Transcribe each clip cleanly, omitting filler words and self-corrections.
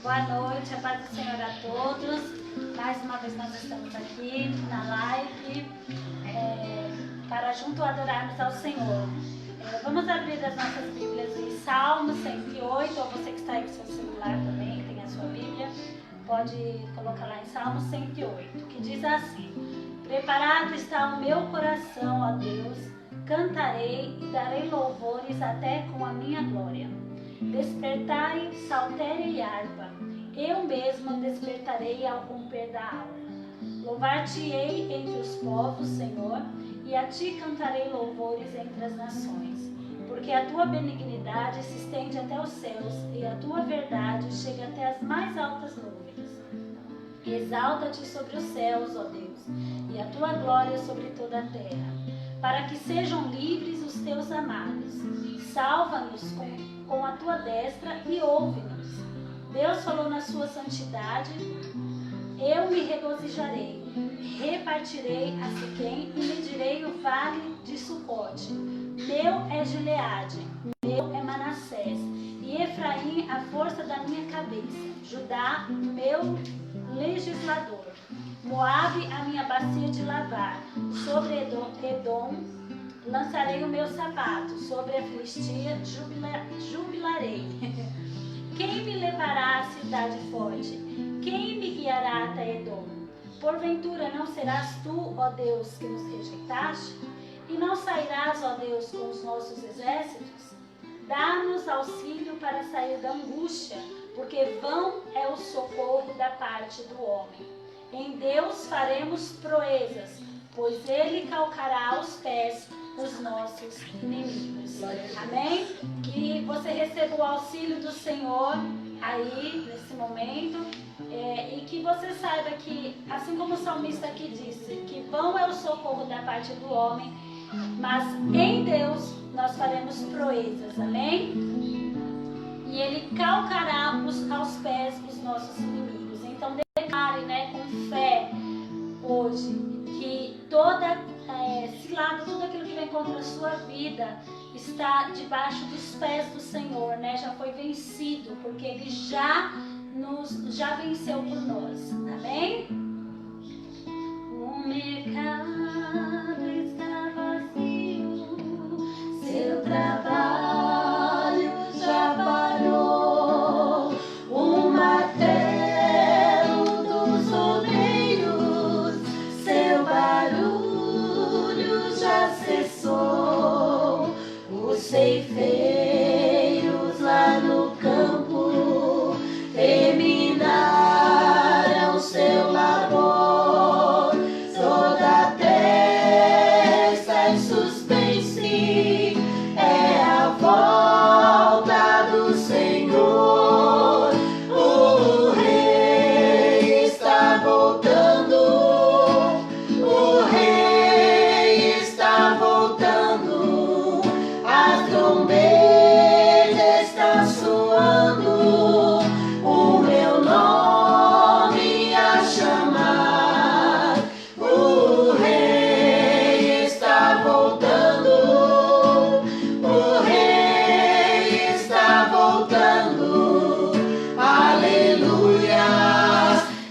Boa noite, a paz do Senhor a todos. Mais uma vez nós estamos aqui na live para junto adorarmos ao Senhor. Vamos abrir as nossas Bíblias em Salmo 108, ou você que está aí com seu celular também, tem a sua Bíblia, pode colocar lá em Salmo 108, que diz assim: Preparado está o meu coração, ó Deus, cantarei e darei louvores até com a minha glória. Despertai, saltério e harpa, eu mesma despertarei ao romper da alva. Louvar-te-ei entre os povos, Senhor, e a ti cantarei louvores entre as nações. Porque a tua benignidade se estende até os céus, e a tua verdade chega até as mais altas nuvens. Exalta-te sobre os céus, ó Deus, e a tua glória sobre toda a terra, para que sejam livres os teus amados. Salva-nos com a tua destra e ouve-nos. Deus falou na sua santidade: eu me regozijarei, repartirei a Siquém e medirei o vale de Sucote. Meu é Gileade, meu é Manassés, e Efraim a força da minha cabeça, Judá, meu legislador, Moabe a minha bacia de lavar, sobre Edom lançarei o meu sapato, sobre a Filistia jubilarei. Quem me levará à cidade forte? Quem me guiará até Edom? Porventura não serás tu, ó Deus, que nos rejeitaste? E não sairás, ó Deus, com os nossos exércitos? Dá-nos auxílio para sair da angústia, porque vão é o socorro da parte do homem. Em Deus faremos proezas, pois Ele calcará os pés dos nossos inimigos. Amém? Que você receba o auxílio do Senhor aí, nesse momento, e que você saiba que, assim como o salmista aqui disse, que vão é o socorro da parte do homem, mas em Deus nós faremos proezas. Amém? E Ele calcará aos pés os nossos inimigos. Então declare, com fé hoje, que toda cilada, tudo aquilo que vem contra a sua vida está debaixo dos pés do Senhor, já foi vencido, porque Ele já venceu por nós. Amém? O mercado está vazio, seu trabalho já parou, o martelo dos rodeios, seu barulho já cessou, os ceifeiros lá no campo terminaram seu labor, toda a terra está em suspense, é a volta do Senhor, o Rei está voltando, o Rei está voltando, a trombeta está soando, o meu nome a chamar, o Rei está voltando, o Rei está voltando, aleluia,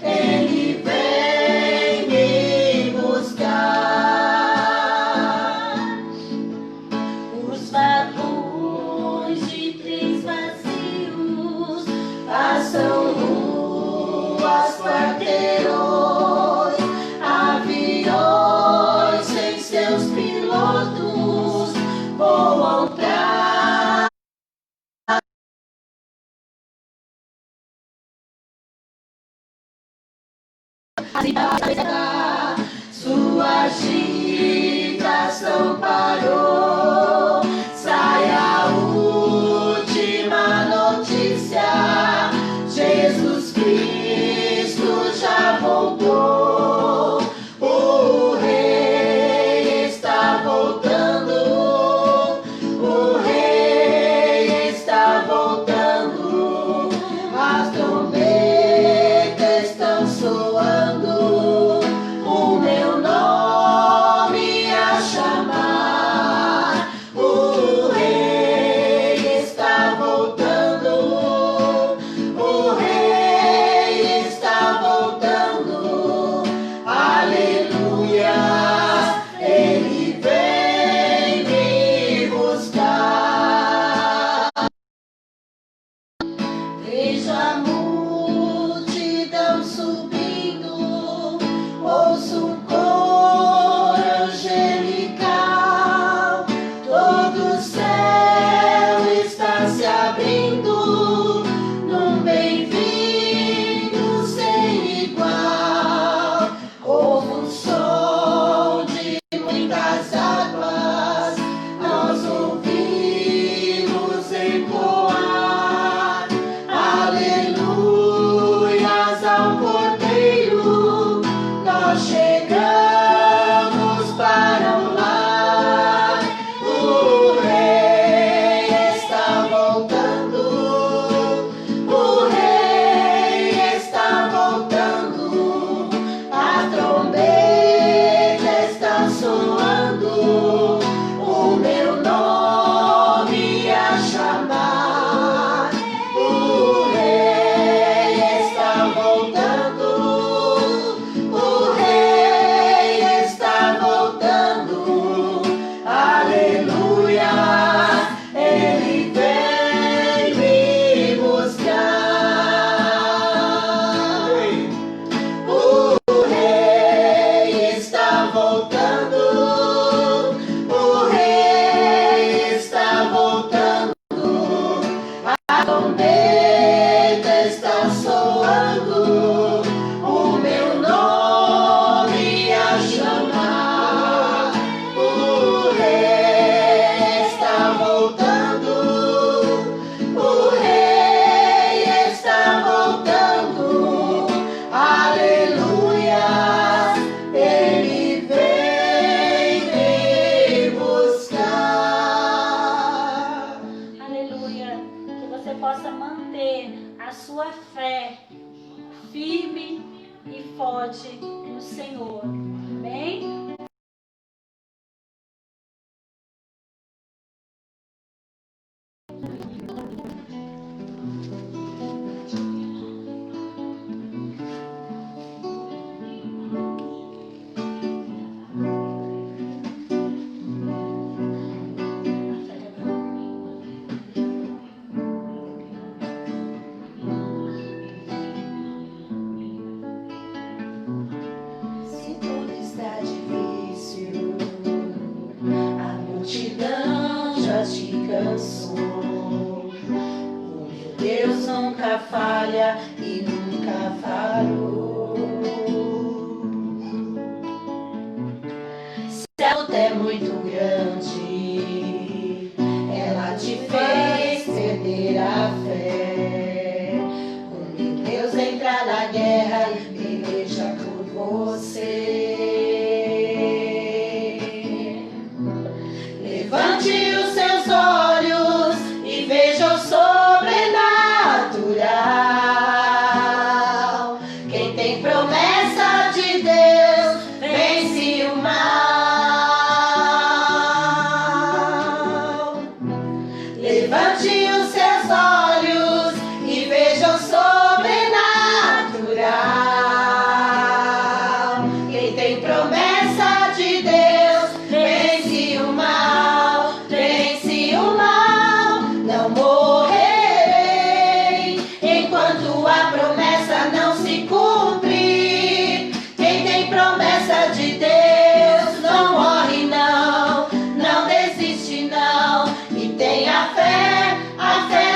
Ele vem me buscar. Os vagões de trens vazios passam ruas, quarteirões, aviões sem seus pilotos voam pra a cidade, sua agitação parou, sai a última notícia, Jesus Cristo já voltou, o Rei está voltando, o Rei está voltando, as trombetas estão soando, o meu nome a chamar. possa manter a sua fé firme e forte no Senhor. Amém? Deus nunca falha e nunca falhou. Se a luta é muito grande, ela te fez perder a fé. O meu Deus entra na guerra e peleja por você. Levante os seus olhos e veja o sobrenatural. Quem tem promessa de Deus vence o mal. Levante os seus olhos e veja o sobrenatural. Quem tem promessa de Deus vence o mal, vence o mal. Não morrerei enquanto a promessa não se cumprir. Quem tem promessa de Deus não morre não, não desiste não. E tem a fé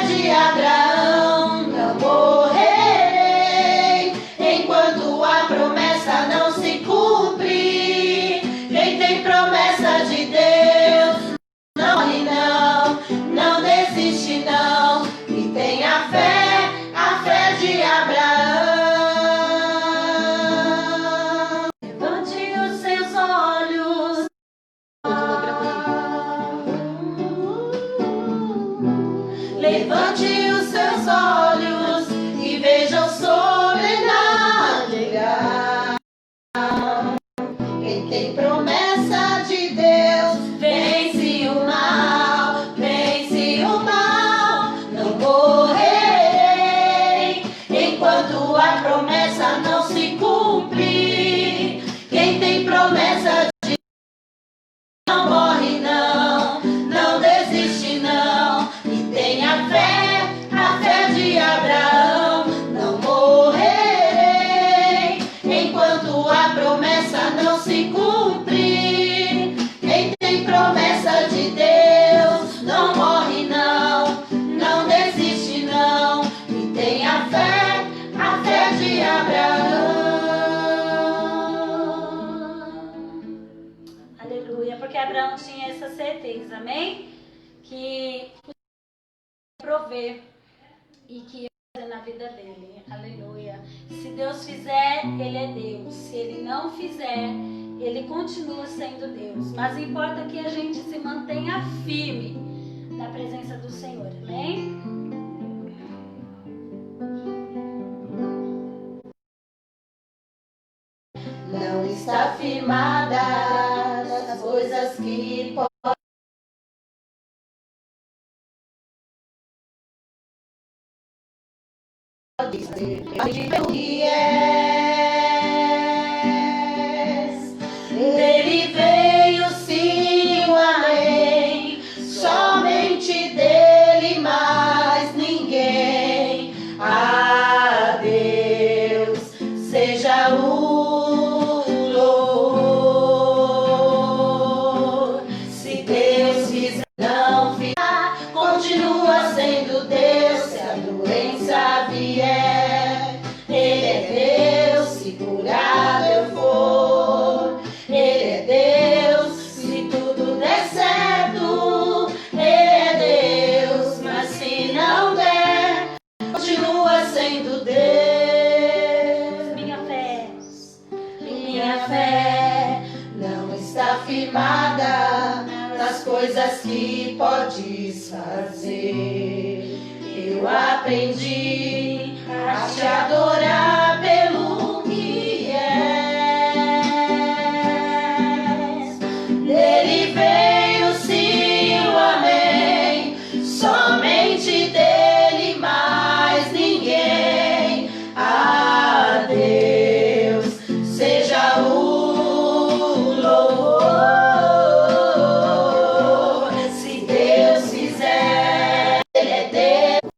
de Abraão. Não morrerei enquanto a promessa não se cumprir. Quem tem promessa de Deus não morre não, não desiste não. E tem a fé de Abraão. Levante os seus olhos. Levante os seus olhos e veja o sobrenatural. Quem tem promessa de Deus vence o mal, vence o mal. Não morrerei enquanto a promessa não se cumprir. Quem tem promessa de Deus não morre não, não desiste não. E tem a fé de Abraão. Não morrerei enquanto a promessa não se cumprir. Quem tem promessa de Deus não morre não, não desiste não. E tem a fé de Abraão. Aleluia, porque Abraão tinha essa certeza, amém? Que prover e que ia fazer na vida dele, aleluia. Se Deus fizer, Ele é Deus. Se Ele não fizer, Ele continua sendo Deus. Mas importa que a gente se mantenha firme na presença do Senhor, amém? Não está firmada nas coisas que pode ser. Pelo que és, dele veio sim o além, somente dele, mais ninguém. A Deus seja o louvor. Se Deus fizer, não ficar, continua sendo Deus. Se a doença vier, Ele é Deus. Se curado eu for, Ele é Deus. Se tudo der certo, Ele é Deus. Mas se não der, continua sendo Deus. Minha fé não está firmada nas coisas que podes fazer. Eu eu aprendi a te adorar pelo que és. Dele veio sim o amém, somente dele, mais ninguém. A Deus seja o louvor. Se Deus fizer, Ele é Deus,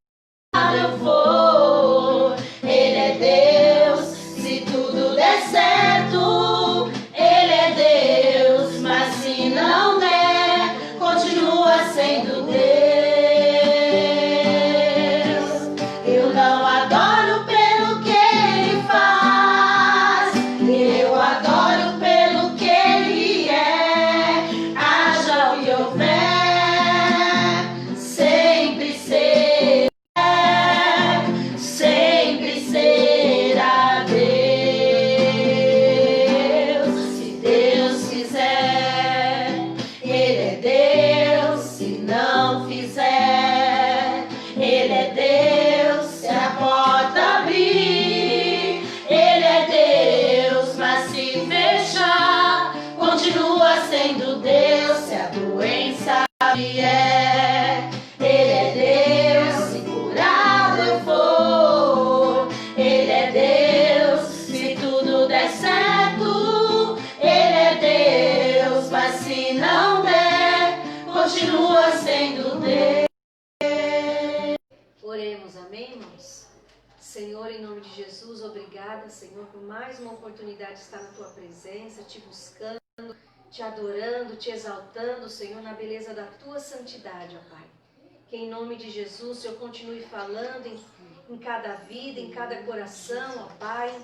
eu vou. Ele é Deus, se tudo der certo. Ele é Deus, mas se não der, continua sendo Deus. Eu não adoro pelo que Ele faz, eu adoro pelo que Ele é. Haja o que houver, sempre será Deus. Se Deus quiser, Ele é Deus. Se não fizer, Ele é Deus. Se a porta abrir, Ele é Deus. Mas se fechar, continua sendo Deus. Se a doença vier, Ele é Deus. Se curado eu for, Ele é Deus. Se tudo der certo, Ele é Deus. Mas se não der, continua sendo Deus. Oremos, amém, irmãos? Senhor, em nome de Jesus, obrigada, Senhor, por mais uma oportunidade de estar na Tua presença, te buscando, te adorando, te exaltando, Senhor, na beleza da Tua santidade, ó Pai. Que em nome de Jesus, Senhor, continue falando em cada vida, em cada coração, ó Pai.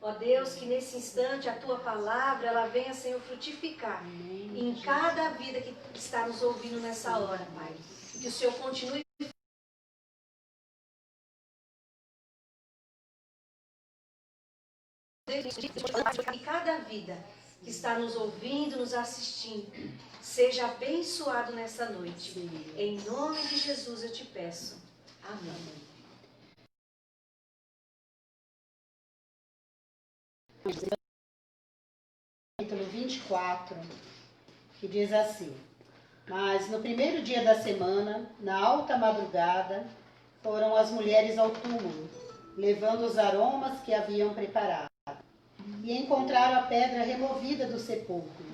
Ó Deus, que nesse instante a Tua palavra, ela venha, Senhor, frutificar em cada vida que está nos ouvindo nessa hora, Pai. Que o Senhor continue e cada vida que está nos ouvindo, nos assistindo, seja abençoado nessa noite. Em nome de Jesus eu te peço. Amém. Capítulo 24, que diz assim: Mas no primeiro dia da semana, na alta madrugada, foram as mulheres ao túmulo, levando os aromas que haviam preparado. E encontraram a pedra removida do sepulcro,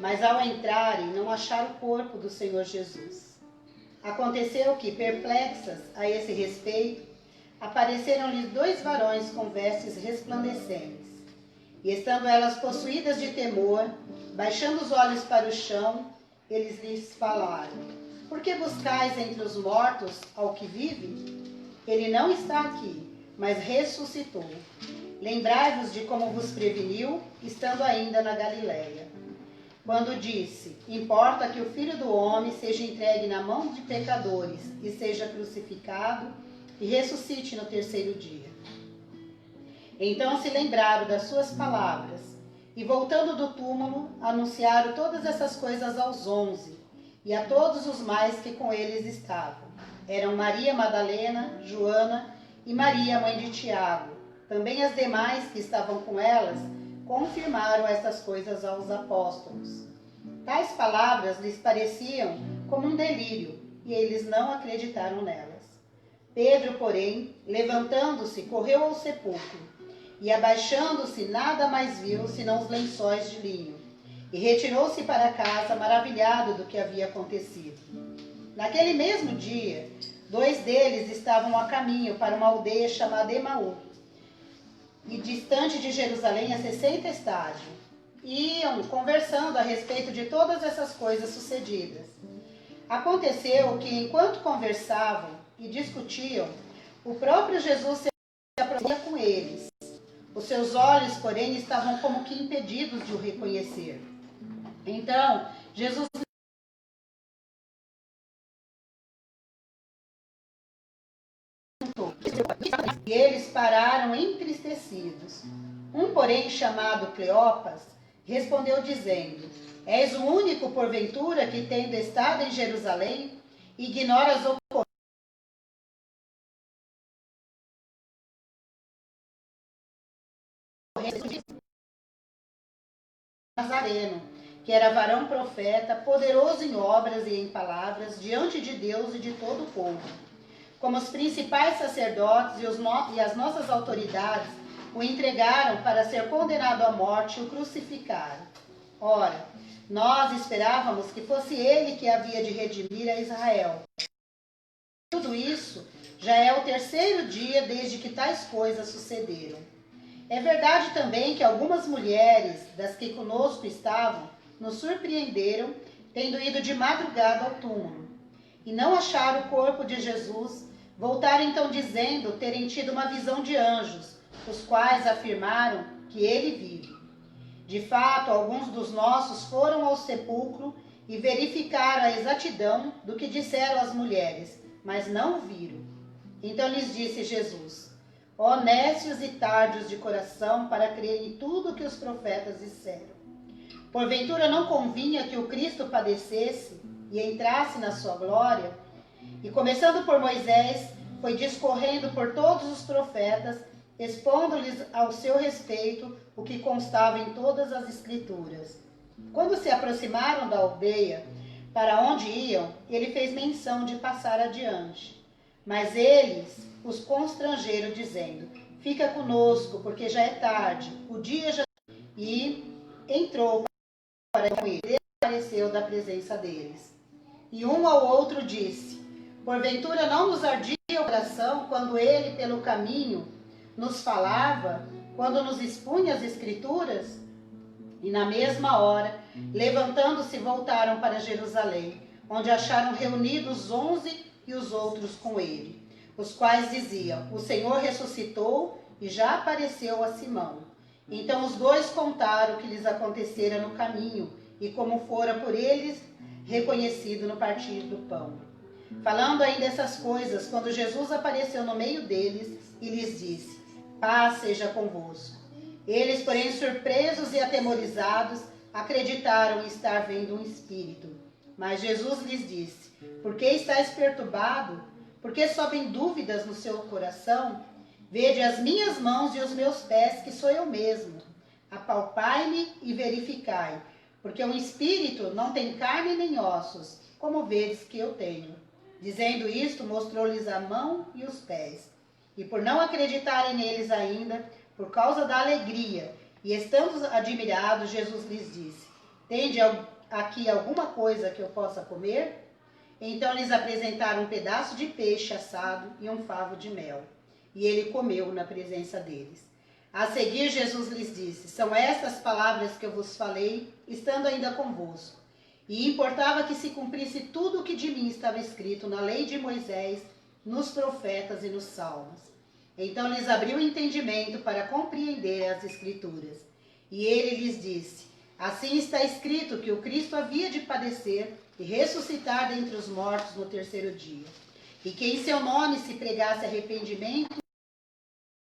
mas ao entrarem não acharam o corpo do Senhor Jesus. Aconteceu que, perplexas a esse respeito, apareceram-lhes 2 varões com vestes resplandecentes. E estando elas possuídas de temor, baixando os olhos para o chão, eles lhes falaram: Por que buscais entre os mortos ao que vive? Ele não está aqui, mas ressuscitou. Lembrai-vos de como vos preveniu, estando ainda na Galileia. Quando disse: Importa que o Filho do Homem seja entregue na mão de pecadores e seja crucificado e ressuscite no terceiro dia. Então se lembraram das suas palavras e, voltando do túmulo, anunciaram todas essas coisas aos 11 e a todos os mais que com eles estavam. Eram Maria Madalena, Joana e Maria, mãe de Tiago. Também as demais que estavam com elas confirmaram estas coisas aos apóstolos. Tais palavras lhes pareciam como um delírio, e eles não acreditaram nelas. Pedro, porém, levantando-se, correu ao sepulcro, e abaixando-se, nada mais viu senão os lençóis de linho, e retirou-se para casa, maravilhado do que havia acontecido. Naquele mesmo dia, 2 deles estavam a caminho para uma aldeia chamada Emaú, e distante de Jerusalém a 60 estádios. Iam conversando a respeito de todas essas coisas sucedidas. Aconteceu que, enquanto conversavam e discutiam, o próprio Jesus se aproximia com eles. Os seus olhos, porém, estavam como que impedidos de o reconhecer. Então, Jesus e eles pararam entristecidos. Um, porém, chamado Cleopas, respondeu dizendo: És o único, porventura, que, tendo estado em Jerusalém, ignoras o Nazareno, que era varão profeta, poderoso em obras e em palavras, diante de Deus e de todo o povo. Como os principais sacerdotes e as nossas autoridades o entregaram para ser condenado à morte e o crucificaram. Ora, nós esperávamos que fosse ele que havia de redimir a Israel. Tudo isso já é o terceiro dia desde que tais coisas sucederam. É verdade também que algumas mulheres das que conosco estavam nos surpreenderam, tendo ido de madrugada ao túmulo, e não acharam o corpo de Jesus. Voltaram então dizendo terem tido uma visão de anjos, os quais afirmaram que ele vive. De fato, alguns dos nossos foram ao sepulcro e verificaram a exatidão do que disseram as mulheres, mas não o viram. Então lhes disse Jesus: ó nécios e tardios de coração, para crer em tudo que os profetas disseram. Porventura não convinha que o Cristo padecesse e entrasse na sua glória? E começando por Moisés, foi discorrendo por todos os profetas, expondo-lhes ao seu respeito o que constava em todas as Escrituras. Quando se aproximaram da aldeia para onde iam, ele fez menção de passar adiante. Mas eles os constrangeram, dizendo: fica conosco, porque já é tarde, o dia já... E entrou para com eles, e desapareceu da presença deles. E um ao outro disse: porventura não nos ardia o coração quando ele pelo caminho nos falava, quando nos expunha as Escrituras? E na mesma hora, levantando-se, voltaram para Jerusalém, onde acharam reunidos 11 e os outros com ele, os quais diziam: o Senhor ressuscitou e já apareceu a Simão. Então os dois contaram o que lhes acontecera no caminho e como fora por eles reconhecido no partir do pão. Falando ainda essas coisas, quando Jesus apareceu no meio deles e lhes disse: paz seja convosco. Eles, porém, surpresos e atemorizados, acreditaram estar vendo um espírito. Mas Jesus lhes disse: por que estáis perturbado? Por que sobem dúvidas no seu coração? Vede as minhas mãos e os meus pés, que sou eu mesmo. Apalpai-me e verificai, porque um espírito não tem carne nem ossos, como vedes que eu tenho. Dizendo isto, mostrou-lhes a mão e os pés. E por não acreditarem neles ainda, por causa da alegria, e estando admirados, Jesus lhes disse: tende aqui alguma coisa que eu possa comer? Então lhes apresentaram um pedaço de peixe assado e um favo de mel. E ele comeu na presença deles. A seguir, Jesus lhes disse: são estas palavras que eu vos falei, estando ainda convosco. E importava que se cumprisse tudo o que de mim estava escrito na lei de Moisés, nos profetas e nos salmos. Então lhes abriu o entendimento para compreender as Escrituras. E ele lhes disse: assim está escrito que o Cristo havia de padecer e ressuscitar dentre os mortos no terceiro dia. E que em seu nome se pregasse arrependimento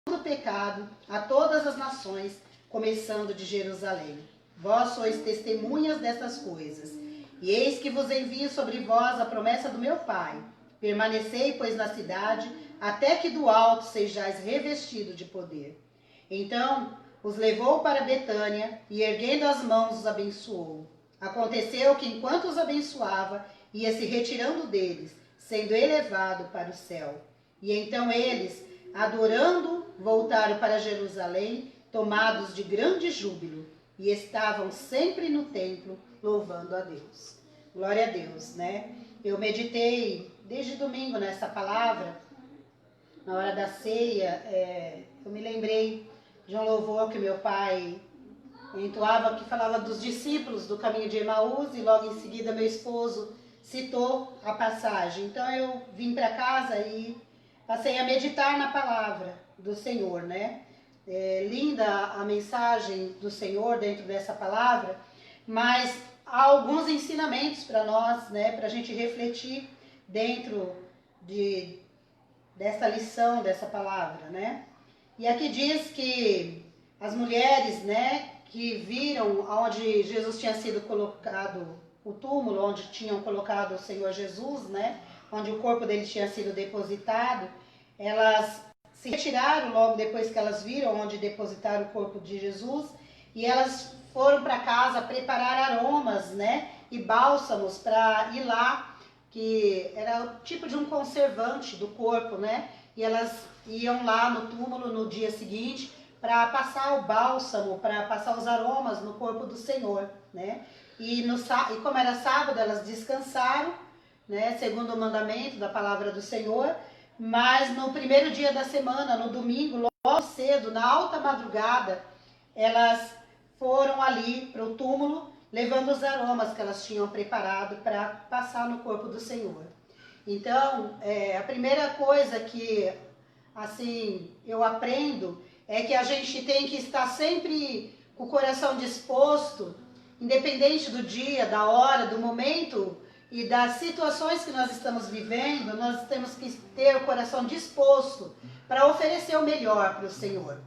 do pecado a todas as nações, começando de Jerusalém. Vós sois testemunhas dessas coisas. E eis que vos envio sobre vós a promessa do meu Pai. Permanecei, pois, na cidade, até que do alto sejais revestido de poder. Então os levou para Betânia e, erguendo as mãos, os abençoou. Aconteceu que, enquanto os abençoava, ia se retirando deles, sendo elevado para o céu. E então eles, adorando, voltaram para Jerusalém, tomados de grande júbilo, e estavam sempre no templo, louvando a Deus. Glória a Deus, né? Eu meditei desde domingo nessa palavra, na hora da ceia. Eu me lembrei de um louvor que meu pai entoava, que falava dos discípulos do caminho de Emaús, e logo em seguida meu esposo citou a passagem. Então eu vim para casa e passei a meditar na palavra do Senhor, né? Linda a mensagem do Senhor dentro dessa palavra, mas há alguns ensinamentos para nós, né? Para a gente refletir dentro dessa lição, dessa palavra, né? E aqui diz que as mulheres, né, que viram onde Jesus tinha sido colocado, o túmulo onde tinham colocado o Senhor Jesus, né, onde o corpo dele tinha sido depositado, elas se retiraram logo depois que elas viram onde depositaram o corpo de Jesus, e elas foram para casa preparar aromas, né, e bálsamos para ir lá, que era o tipo de um conservante do corpo, né, e elas iam lá no túmulo no dia seguinte para passar o bálsamo, para passar os aromas no corpo do Senhor, né, e como era sábado, elas descansaram, né, segundo o mandamento da palavra do Senhor. Mas no primeiro dia da semana, no domingo, logo cedo, na alta madrugada, elas foram ali para o túmulo, levando os aromas que elas tinham preparado para passar no corpo do Senhor. Então, a primeira coisa que assim eu aprendo é que a gente tem que estar sempre com o coração disposto, independente do dia, da hora, do momento e das situações que nós estamos vivendo, nós temos que ter o coração disposto para oferecer o melhor para o Senhor.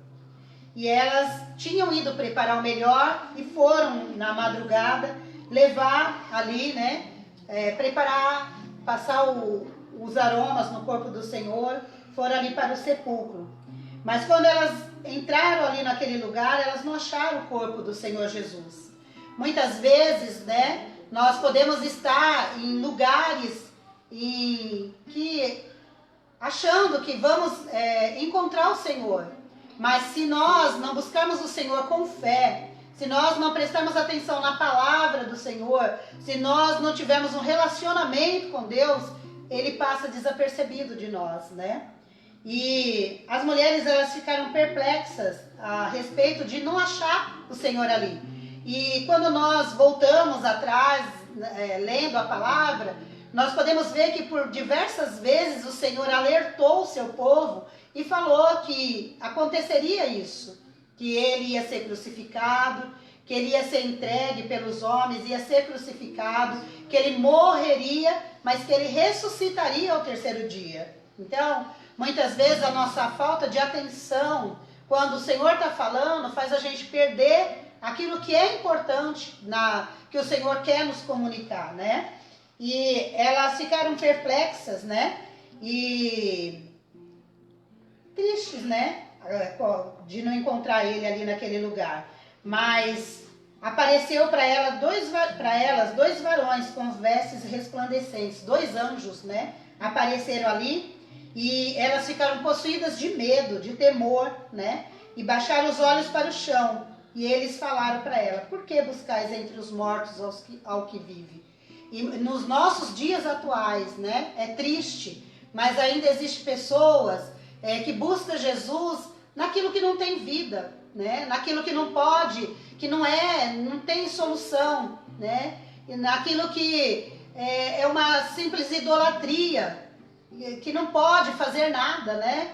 E elas tinham ido preparar o melhor e foram na madrugada levar ali, né, preparar, passar os aromas no corpo do Senhor, foram ali para o sepulcro. Mas quando elas entraram ali naquele lugar, elas não acharam o corpo do Senhor Jesus. Muitas vezes, né, nós podemos estar em lugares achando que vamos encontrar o Senhor. Mas se nós não buscarmos o Senhor com fé, se nós não prestarmos atenção na palavra do Senhor, se nós não tivermos um relacionamento com Deus, Ele passa desapercebido de nós, né? E as mulheres, elas ficaram perplexas a respeito de não achar o Senhor ali. E quando nós voltamos atrás, lendo a palavra, nós podemos ver que por diversas vezes o Senhor alertou o seu povo e falou que aconteceria isso, que ele ia ser crucificado, que ele ia ser entregue pelos homens, ia ser crucificado, que ele morreria, mas que ele ressuscitaria ao terceiro dia. Então, muitas vezes a nossa falta de atenção, quando o Senhor está falando, faz a gente perder aquilo que é importante, que o Senhor quer nos comunicar, né? E elas ficaram perplexas, né? E tristes, né? De não encontrar ele ali naquele lugar. Mas apareceu para elas dois varões com vestes resplandecentes, 2 anjos, né? Apareceram ali e elas ficaram possuídas de medo, de temor, né? E baixaram os olhos para o chão. E eles falaram para ela: por que buscais entre os mortos ao que vive? E nos nossos dias atuais, né, é triste, mas ainda existem pessoas que buscam Jesus naquilo que não tem vida, né, naquilo que não pode, que não tem solução, né, e naquilo que é uma simples idolatria, que não pode fazer nada, né,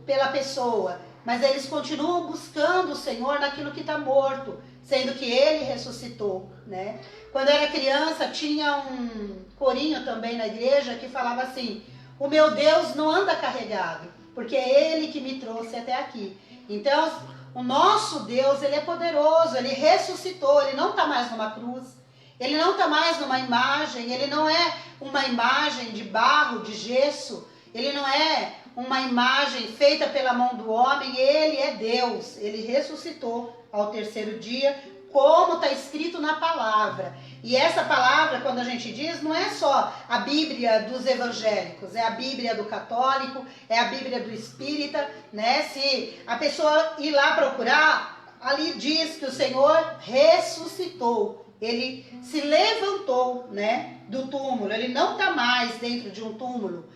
pela pessoa. Mas eles continuam buscando o Senhor naquilo que está morto, sendo que Ele ressuscitou, né? Quando eu era criança, tinha um corinho também na igreja que falava assim: o meu Deus não anda carregado, porque é Ele que me trouxe até aqui. Então, o nosso Deus, Ele é poderoso, Ele ressuscitou, Ele não está mais numa cruz, Ele não está mais numa imagem, Ele não é uma imagem de barro, de gesso, Ele não é uma imagem feita pela mão do homem, Ele é Deus, Ele ressuscitou ao terceiro dia, como está escrito na palavra. E essa palavra, quando a gente diz, não é só a Bíblia dos evangélicos, é a Bíblia do católico, é a Bíblia do espírita, né? Se a pessoa ir lá procurar, ali diz que o Senhor ressuscitou, Ele se levantou, né, do túmulo, Ele não está mais dentro de um túmulo.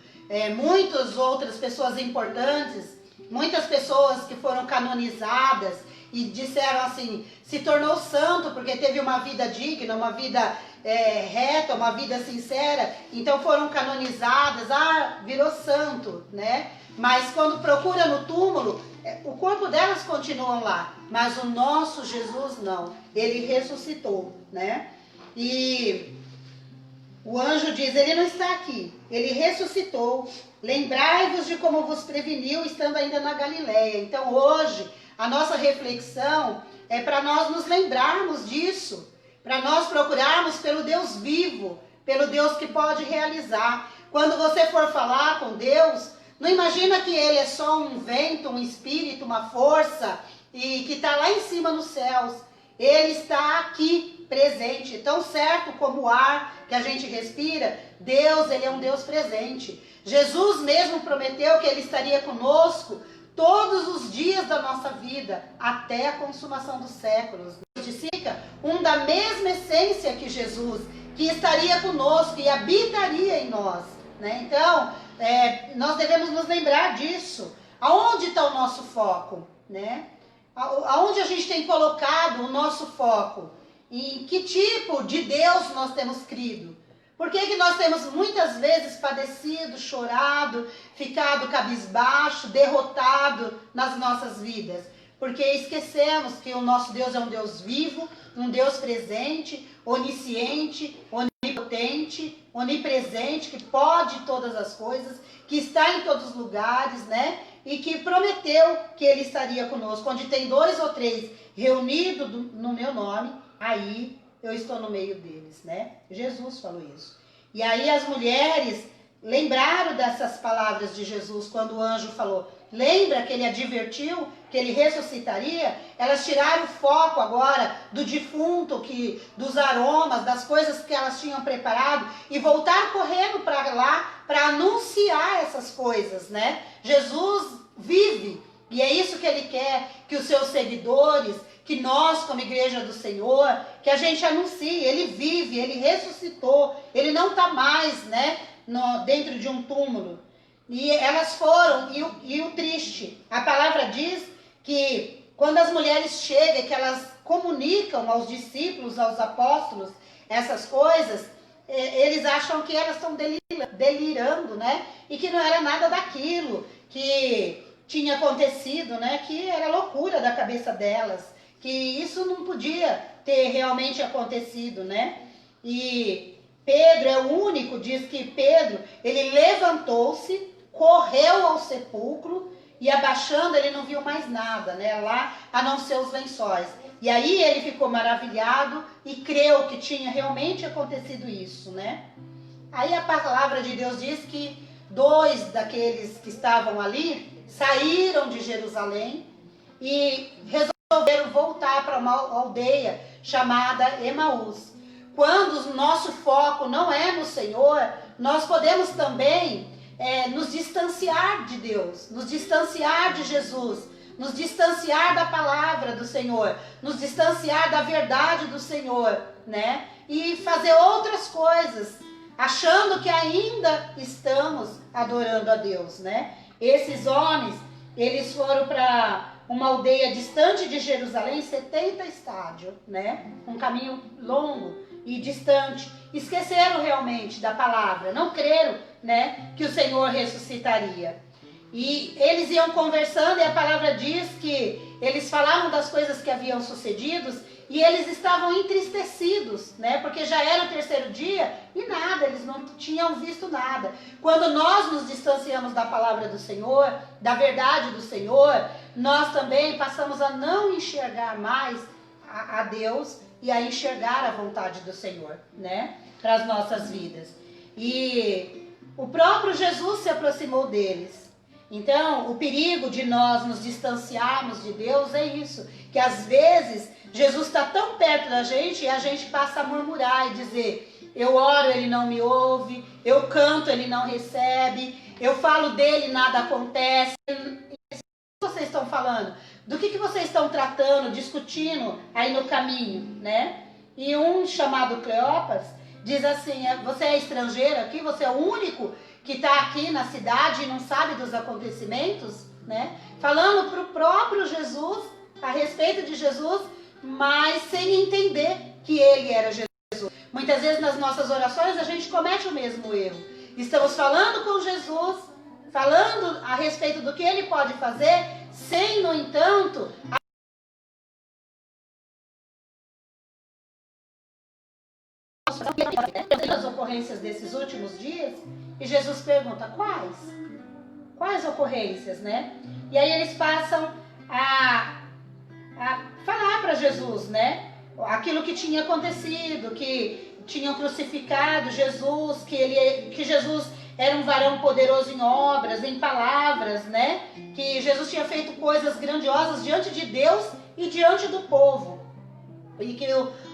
Muitas outras pessoas importantes, muitas pessoas que foram canonizadas e disseram assim, se tornou santo porque teve uma vida digna, uma vida reta, uma vida sincera, então foram canonizadas, virou santo, né? Mas quando procura no túmulo, o corpo delas continuam lá, mas o nosso Jesus não, Ele ressuscitou, né? E o anjo diz, Ele não está aqui, Ele ressuscitou. Lembrai-vos de como vos preveniu estando ainda na Galileia. Então hoje a nossa reflexão é para nós nos lembrarmos disso, para nós procurarmos pelo Deus vivo, pelo Deus que pode realizar. Quando você for falar com Deus, Não imagina que ele é só um vento, um espírito, uma força e que está lá em cima nos céus. Ele está aqui presente, tão certo como o ar que a gente respira. Deus, ele é um Deus presente. Jesus mesmo prometeu que ele estaria conosco todos os dias da nossa vida, até a consumação dos séculos. Significa um da mesma essência que Jesus, que estaria conosco e habitaria em nós, né? Então, nós devemos nos lembrar disso. Aonde está o nosso foco, né? Aonde a gente tem colocado o nosso foco? Em que tipo de Deus nós temos crido? Por que nós temos muitas vezes padecido, chorado, ficado cabisbaixo, derrotado nas nossas vidas? Porque esquecemos que o nosso Deus é um Deus vivo, um Deus presente, onisciente, onipotente, onipresente, que pode todas as coisas, que está em todos os lugares, né? E que prometeu que ele estaria conosco. Onde tem 2 ou 3 reunidos no meu nome, aí eu estou no meio deles, né? Jesus falou isso. E aí as mulheres lembraram dessas palavras de Jesus quando o anjo falou. Lembra que ele advertiu que ele ressuscitaria? Elas tiraram o foco agora do defunto, dos aromas, das coisas que elas tinham preparado e voltaram correndo para lá para anunciar essas coisas, né? Jesus vive e é isso que ele quer, que os seus seguidores, que nós como igreja do Senhor, que a gente anuncie. Ele vive, ele ressuscitou, ele não está mais, né, dentro de um túmulo. E elas foram, e o triste, a palavra diz que quando as mulheres chegam, que elas comunicam aos discípulos, aos apóstolos, essas coisas, eles acham que elas estão delirando, né? E que não era nada daquilo que tinha acontecido, né? Que era loucura da cabeça delas, que isso não podia ter realmente acontecido, né? E Pedro é o único, diz que Pedro, ele levantou-se, correu ao sepulcro e abaixando ele não viu mais nada, né? Lá, a não ser os lençóis. E aí ele ficou maravilhado e creu que tinha realmente acontecido isso, né? Aí a palavra de Deus diz que 2 daqueles que estavam ali saíram de Jerusalém e resolveram voltar para uma aldeia chamada Emaús. Quando o nosso foco não é no Senhor, nós podemos também nos distanciar de Deus, nos distanciar de Jesus, nos distanciar da palavra do Senhor, nos distanciar da verdade do Senhor, né? E fazer outras coisas, achando que ainda estamos adorando a Deus, né? Esses homens, eles foram para uma aldeia distante de Jerusalém, 70 estádios, né? Um caminho longo e distante. Esqueceram realmente da palavra, não creram, né, que o Senhor ressuscitaria. E eles iam conversando e a palavra diz que eles falavam das coisas que haviam sucedido e eles estavam entristecidos, né, porque já era o 3º dia e nada, eles não tinham visto nada. Quando nós nos distanciamos da palavra do Senhor, da verdade do Senhor, nós também passamos a não enxergar mais a Deus e a enxergar a vontade do Senhor, né, para as nossas vidas. E o próprio Jesus se aproximou deles. Então, o perigo de nós nos distanciarmos de Deus é isso, que às vezes Jesus está tão perto da gente e a gente passa a murmurar e dizer: eu oro, ele não me ouve, eu canto, ele não recebe, eu falo dele, nada acontece. O que vocês estão falando? Do que vocês estão tratando, discutindo aí no caminho, né? E um chamado Cleopas diz assim: você é estrangeiro aqui, você é o único que está aqui na cidade e não sabe dos acontecimentos, né? Falando para o próprio Jesus, a respeito de Jesus, mas sem entender que ele era Jesus. Muitas vezes nas nossas orações a gente comete o mesmo erro. Estamos falando com Jesus, falando a respeito do que ele pode fazer, sem, no entanto, as ocorrências desses últimos dias, e Jesus pergunta: quais ocorrências, né? E aí eles passam a falar para Jesus, né, aquilo que tinha acontecido, que tinham crucificado Jesus, que Jesus era um varão poderoso em obras, em palavras, né? Que Jesus tinha feito coisas grandiosas diante de Deus e diante do povo. E que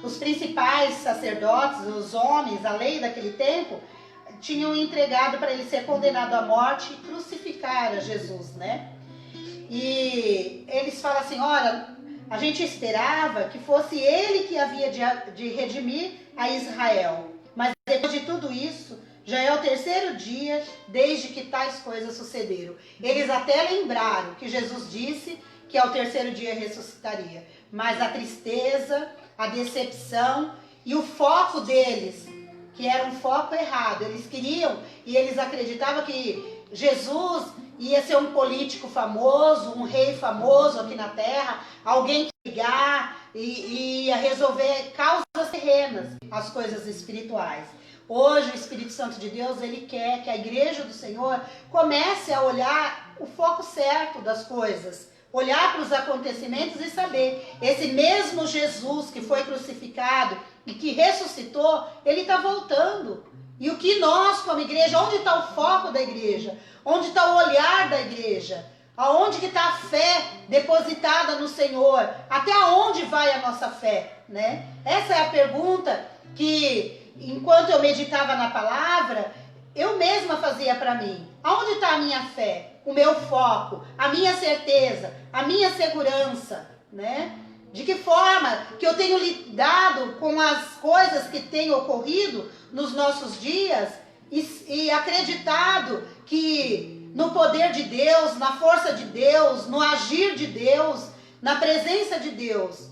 os principais sacerdotes, os homens, a lei daquele tempo, tinham entregado para ele ser condenado à morte e crucificar a Jesus, né? E eles falam assim, olha, a gente esperava que fosse ele que havia de redimir a Israel. Mas depois de tudo isso, já é o terceiro dia desde que tais coisas sucederam. Eles até lembraram que Jesus disse que ao terceiro dia ressuscitaria. Mas a tristeza, a decepção e o foco deles, que era um foco errado. Eles queriam e eles acreditavam que Jesus ia ser um político famoso, um rei famoso aqui na terra, alguém que ligar e ia resolver causas terrenas, as coisas espirituais. Hoje o Espírito Santo de Deus, ele quer que a igreja do Senhor comece a olhar o foco certo das coisas, olhar para os acontecimentos e saber, esse mesmo Jesus que foi crucificado e que ressuscitou, ele está voltando. E o que nós, como igreja, onde está o foco da igreja? Onde está o olhar da igreja? Aonde que está a fé depositada no Senhor? Até onde vai a nossa fé, né? Essa é a pergunta que, enquanto eu meditava na palavra, eu mesma fazia para mim. Aonde está a minha fé? O meu foco, a minha certeza, a minha segurança, né? De que forma que eu tenho lidado com as coisas que têm ocorrido nos nossos dias e acreditado que no poder de Deus, na força de Deus, no agir de Deus, na presença de Deus,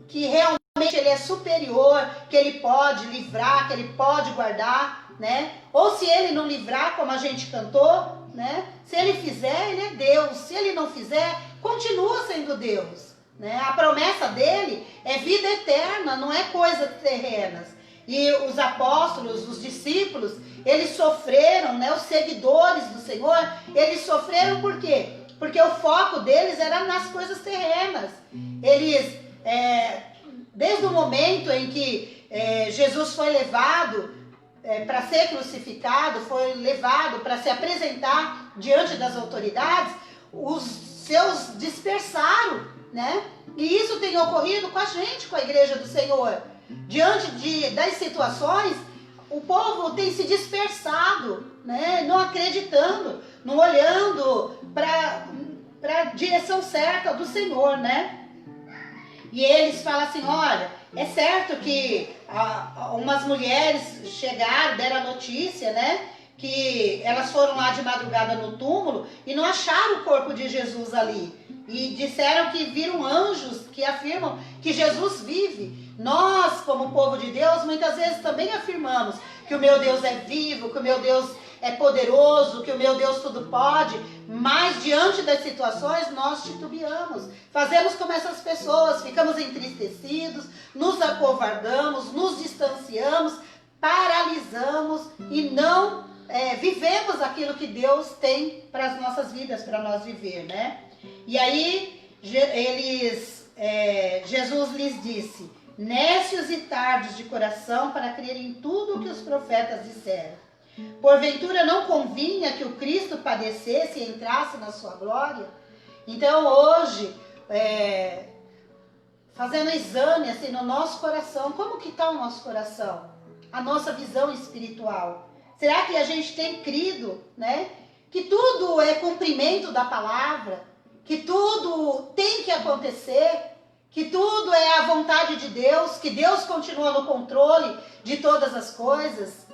que realmente Ele é superior, que Ele pode livrar, que Ele pode guardar, né? Ou se Ele não livrar, como a gente cantou, né? Se Ele fizer, Ele é Deus. Se Ele não fizer, continua sendo Deus. Né? A promessa dele é vida eterna, não é coisas terrenas. E os apóstolos, os discípulos, eles sofreram, né? Os seguidores do Senhor, eles sofreram por quê? Porque o foco deles era nas coisas terrenas. Eles, desde o momento em que Jesus foi levado para ser crucificado, foi levado para se apresentar diante das autoridades, os seus dispersaram, né? E isso tem ocorrido com a gente, com a igreja do Senhor. Diante das situações, o povo tem se dispersado, né? Não acreditando, não olhando para a direção certa do Senhor, né? E eles falam assim, olha, é certo que umas mulheres chegaram, deram a notícia, né? Que elas foram lá de madrugada no túmulo e não acharam o corpo de Jesus ali. E disseram que viram anjos que afirmam que Jesus vive. Nós, como povo de Deus, muitas vezes também afirmamos que o meu Deus é vivo, que o meu Deus é poderoso, que o meu Deus tudo pode. Mas diante das situações nós titubeamos. Fazemos como essas pessoas, ficamos entristecidos, nos acovardamos, nos distanciamos, paralisamos e não vivemos aquilo que Deus tem para as nossas vidas, para nós viver, né? E aí Jesus lhes disse, nécios e tardos de coração para crer em tudo o que os profetas disseram. Porventura não convinha que o Cristo padecesse e entrasse na sua glória? Então hoje, fazendo exame assim, no nosso coração, como que está o nosso coração? A nossa visão espiritual. Será que a gente tem crido, né? Que tudo é cumprimento da palavra? Que tudo tem que acontecer? Que tudo é a vontade de Deus? Que Deus continua no controle de todas as coisas?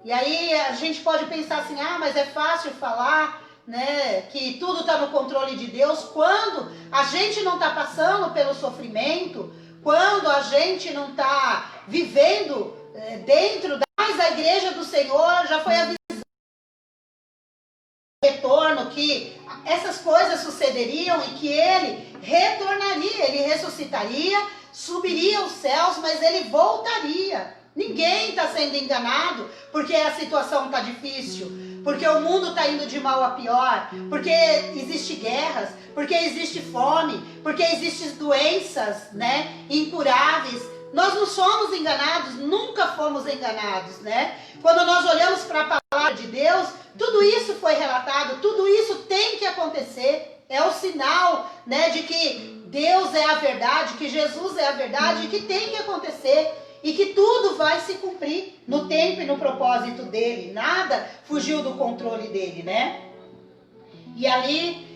E aí a gente pode pensar assim, mas é fácil falar, né, que tudo está no controle de Deus, quando a gente não está passando pelo sofrimento, quando a gente não está vivendo dentro da... Mas a igreja do Senhor já foi avisada no retorno que essas coisas sucederiam e que ele retornaria, ele ressuscitaria, subiria aos céus, mas ele voltaria. Ninguém está sendo enganado porque a situação está difícil, porque o mundo está indo de mal a pior, porque existe guerras, porque existe fome, porque existem doenças, né, incuráveis Nós não somos enganados, nunca fomos enganados, né? Quando nós olhamos para a palavra de Deus, tudo isso foi relatado, tudo isso tem que acontecer. É o sinal, né, de que Deus é a verdade, que Jesus é a verdade, e que tem que acontecer. E que tudo vai se cumprir no tempo e no propósito dele. Nada fugiu do controle dele, né? E ali,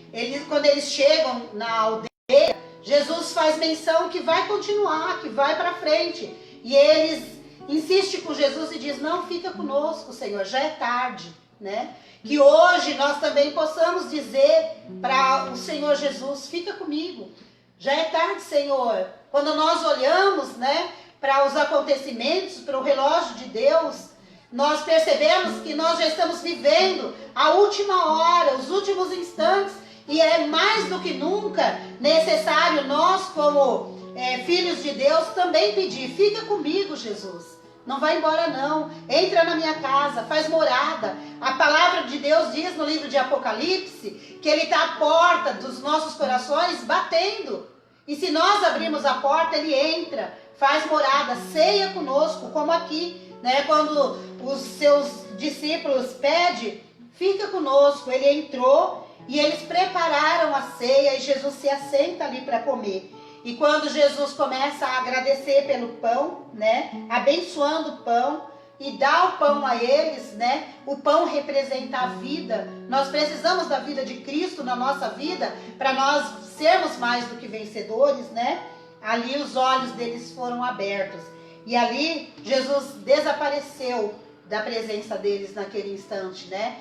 quando eles chegam na aldeia, Jesus faz menção que vai continuar, que vai para frente. E eles insistem com Jesus e diz: não, fica conosco, Senhor, já é tarde, né? Que hoje nós também possamos dizer para o Senhor Jesus: fica comigo, já é tarde, Senhor. Quando nós olhamos, né, para os acontecimentos, para o relógio de Deus, nós percebemos que nós já estamos vivendo a última hora, os últimos instantes, e é mais do que nunca necessário nós, como filhos de Deus, também pedir: fica comigo, Jesus. Não vai embora não, entra na minha casa, faz morada. A palavra de Deus diz no livro de Apocalipse que Ele está à porta dos nossos corações batendo. E se nós abrirmos a porta, Ele entra, faz morada, ceia conosco, como aqui, né? Quando os seus discípulos pedem: fica conosco, Ele entrou e eles prepararam a ceia e Jesus se assenta ali para comer. E quando Jesus começa a agradecer pelo pão, né, abençoando o pão e dá o pão a eles, né, o pão representa a vida. Nós precisamos da vida de Cristo na nossa vida para nós sermos mais do que vencedores, né? Ali os olhos deles foram abertos e ali Jesus desapareceu da presença deles naquele instante, né?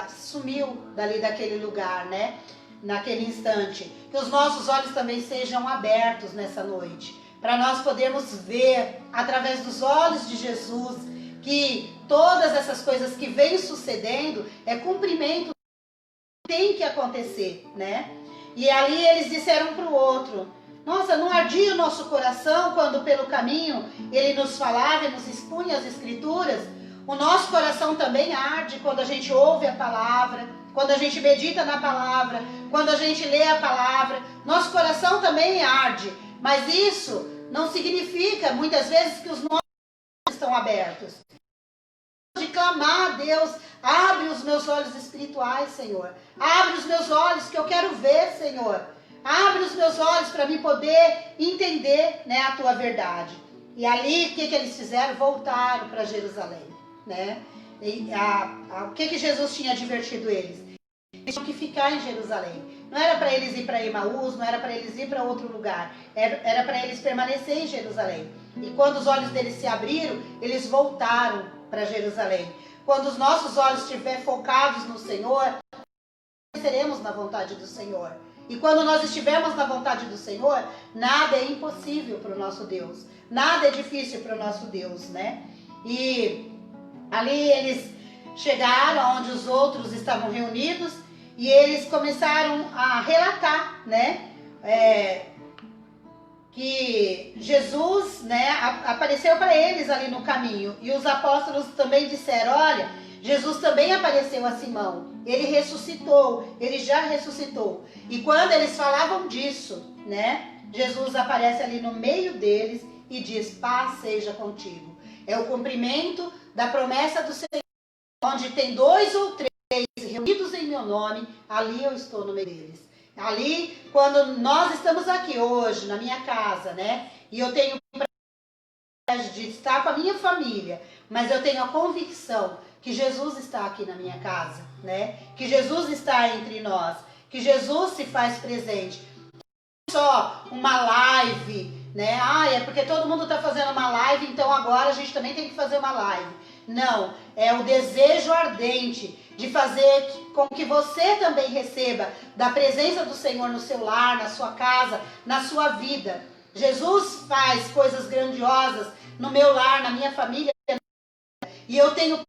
Sumiu dali daquele lugar, né? Naquele instante. Que os nossos olhos também sejam abertos nessa noite, para nós podermos ver através dos olhos de Jesus que todas essas coisas que vêm sucedendo é cumprimento, tem que acontecer, né? E ali eles disseram um para o outro: nossa, não ardia o nosso coração quando pelo caminho ele nos falava e nos expunha as escrituras? O nosso coração também arde quando a gente ouve a palavra, quando a gente medita na palavra, quando a gente lê a palavra. Nosso coração também arde, mas isso não significa muitas vezes que os nossos olhos estão abertos. De clamar a Deus: abre os meus olhos espirituais, Senhor. Abre os meus olhos que eu quero ver, Senhor. Abre os meus olhos para mim poder entender, né, a tua verdade. E ali, o que eles fizeram? Voltaram para Jerusalém, né? E o que Jesus tinha advertido eles? Eles tinham que ficar em Jerusalém. Não era para eles ir para Emaús, não era para eles ir para outro lugar. Era para eles permanecer em Jerusalém. E quando os olhos deles se abriram, eles voltaram para Jerusalém. Quando os nossos olhos estiverem focados no Senhor, seremos na vontade do Senhor. E quando nós estivermos na vontade do Senhor, nada é impossível para o nosso Deus. Nada é difícil para o nosso Deus, né? E ali eles chegaram onde os outros estavam reunidos e eles começaram a relatar, né? Que Jesus, né, apareceu para eles ali no caminho. E os apóstolos também disseram: olha, Jesus também apareceu a Simão. Ele ressuscitou, ele já ressuscitou. E quando eles falavam disso, né, Jesus aparece ali no meio deles e diz: paz seja contigo. É o cumprimento da promessa do Senhor. Onde tem 2 ou 3 reunidos em meu nome, ali eu estou no meio deles. Ali, quando nós estamos aqui hoje, na minha casa, né? E eu tenho o privilégio de estar com a minha família, mas eu tenho a convicção que Jesus está aqui na minha casa, né? Que Jesus está entre nós, que Jesus se faz presente. Não só uma live, né? É porque todo mundo está fazendo uma live, então agora a gente também tem que fazer uma live. Não, é o desejo ardente de fazer com que você também receba da presença do Senhor no seu lar, na sua casa, na sua vida. Jesus faz coisas grandiosas no meu lar, na minha família. E eu tenho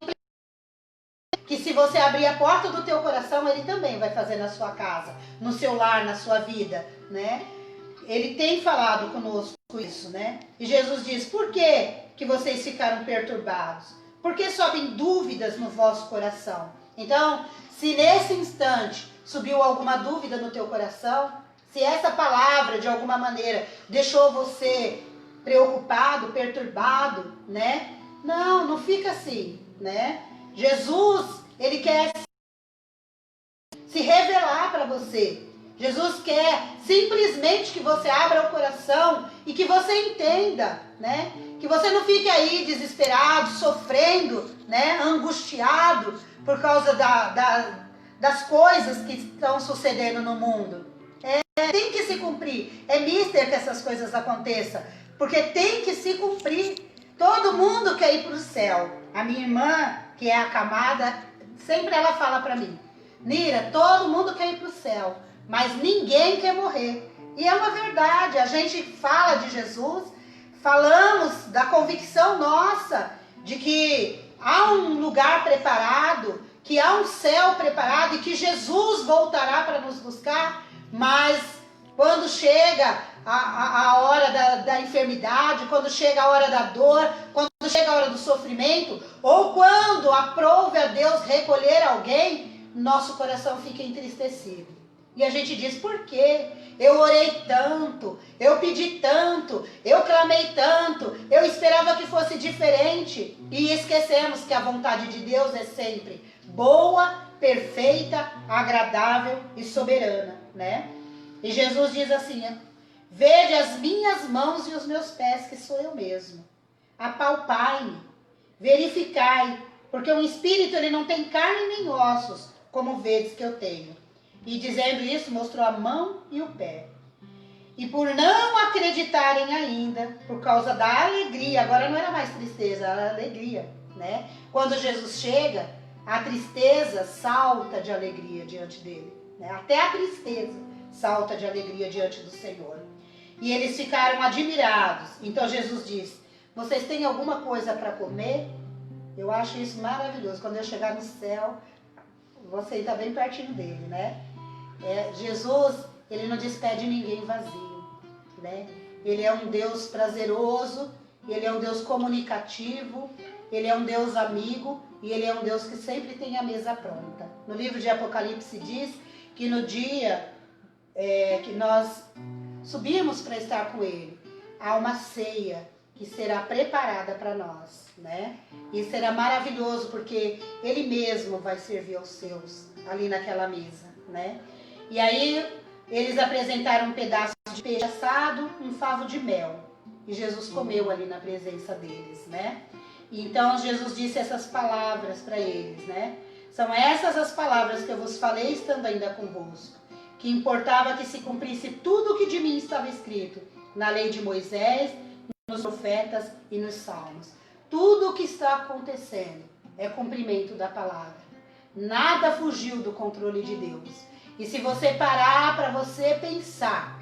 que se você abrir a porta do teu coração, Ele também vai fazer na sua casa, no seu lar, na sua vida, né? Ele tem falado conosco isso, né? E Jesus diz: por que vocês ficaram perturbados? Por que sobem dúvidas no vosso coração? Então, se nesse instante subiu alguma dúvida no teu coração, se essa palavra de alguma maneira deixou você preocupado, perturbado, né? Não, não fica assim, né? Jesus, ele quer se revelar para você. Jesus quer simplesmente que você abra o coração e que você entenda, né? Que você não fique aí desesperado, sofrendo, né? Angustiado por causa das coisas que estão sucedendo no mundo. Tem que se cumprir. É mister que essas coisas aconteçam, porque tem que se cumprir. Todo mundo quer ir para o céu. A minha irmã, que é acamada, sempre ela fala para mim: Nira, todo mundo quer ir para o céu, mas ninguém quer morrer. E é uma verdade. A gente fala de Jesus, falamos da convicção nossa de que há um lugar preparado, que há um céu preparado e que Jesus voltará para nos buscar. Mas quando chega a hora da enfermidade, quando chega a hora da dor, quando chega a hora do sofrimento, ou quando aprouve a Deus recolher alguém, nosso coração fica entristecido. E a gente diz: por quê? Eu orei tanto, eu pedi tanto, eu clamei tanto, eu esperava que fosse diferente. E esquecemos que a vontade de Deus é sempre boa, perfeita, agradável e soberana, né? E Jesus diz assim: vede as minhas mãos e os meus pés, que sou eu mesmo. Apalpai-me, verificai, porque o espírito ele não tem carne nem ossos, como vedes que eu tenho. E dizendo isso, mostrou a mão e o pé. E por não acreditarem ainda, por causa da alegria, agora não era mais tristeza, era alegria, né? Quando Jesus chega, a tristeza salta de alegria diante dele, né? Até a tristeza salta de alegria diante do Senhor. E eles ficaram admirados. Então Jesus diz: vocês têm alguma coisa para comer? Eu acho isso maravilhoso. Quando eu chegar no céu, você está bem pertinho dele, né? Jesus, ele não despede ninguém vazio, né? Ele é um Deus prazeroso, ele é um Deus comunicativo, ele é um Deus amigo e ele é um Deus que sempre tem a mesa pronta. No livro de Apocalipse diz que no dia que nós subimos para estar com ele, há uma ceia que será preparada para nós, né? E será maravilhoso porque ele mesmo vai servir aos seus ali naquela mesa, né? E aí eles apresentaram um pedaço de peixe assado, um favo de mel. E Jesus comeu ali na presença deles, né? E então Jesus disse essas palavras para eles, né? São essas as palavras que eu vos falei estando ainda convosco, que importava que se cumprisse tudo o que de mim estava escrito na lei de Moisés, nos profetas e nos salmos. Tudo o que está acontecendo é cumprimento da palavra. Nada fugiu do controle de Deus. E se você parar para você pensar,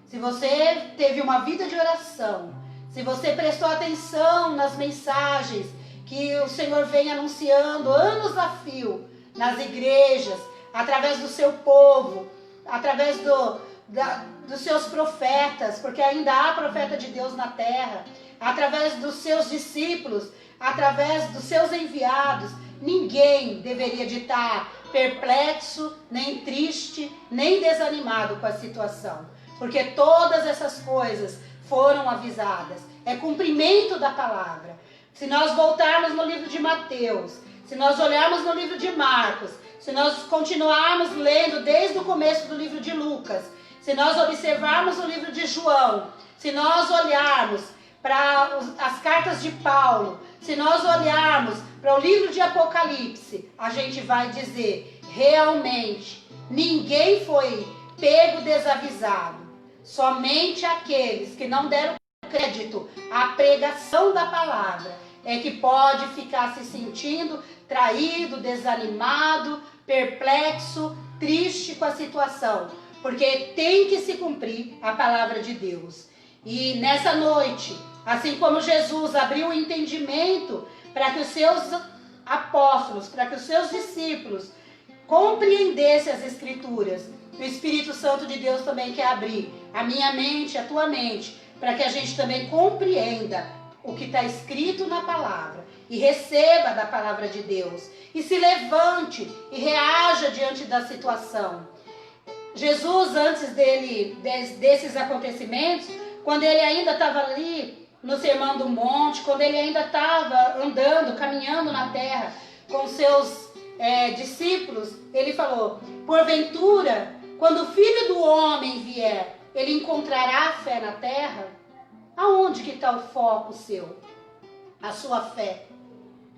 se você teve uma vida de oração, se você prestou atenção nas mensagens que o Senhor vem anunciando anos a fio nas igrejas, através do seu povo, através dos seus profetas, porque ainda há profeta de Deus na terra, através dos seus discípulos, através dos seus enviados, ninguém deveria de estar perplexo, nem triste, nem desanimado com a situação, porque todas essas coisas foram avisadas. É cumprimento da palavra. Se nós voltarmos no livro de Mateus, se nós olharmos no livro de Marcos, se nós continuarmos lendo desde o começo do livro de Lucas, se nós observarmos o livro de João, se nós olharmos para as cartas de Paulo, se nós olharmos para o livro de Apocalipse, a gente vai dizer: realmente, ninguém foi pego desavisado. Somente aqueles que não deram crédito à pregação da palavra é que pode ficar se sentindo traído, desanimado, perplexo, triste com a situação, porque tem que se cumprir a palavra de Deus. E nessa noite, assim como Jesus abriu o entendimento para que os seus apóstolos, para que os seus discípulos compreendessem as Escrituras, o Espírito Santo de Deus também quer abrir a minha mente, a tua mente, para que a gente também compreenda o que está escrito na palavra e receba da palavra de Deus e se levante e reaja diante da situação. Jesus, antes desses acontecimentos, quando ele ainda estava ali no Sermão do Monte, quando ele ainda estava andando, caminhando na terra com seus discípulos, ele falou: porventura, quando o Filho do Homem vier, ele encontrará fé na terra? Aonde que está o foco seu? A sua fé?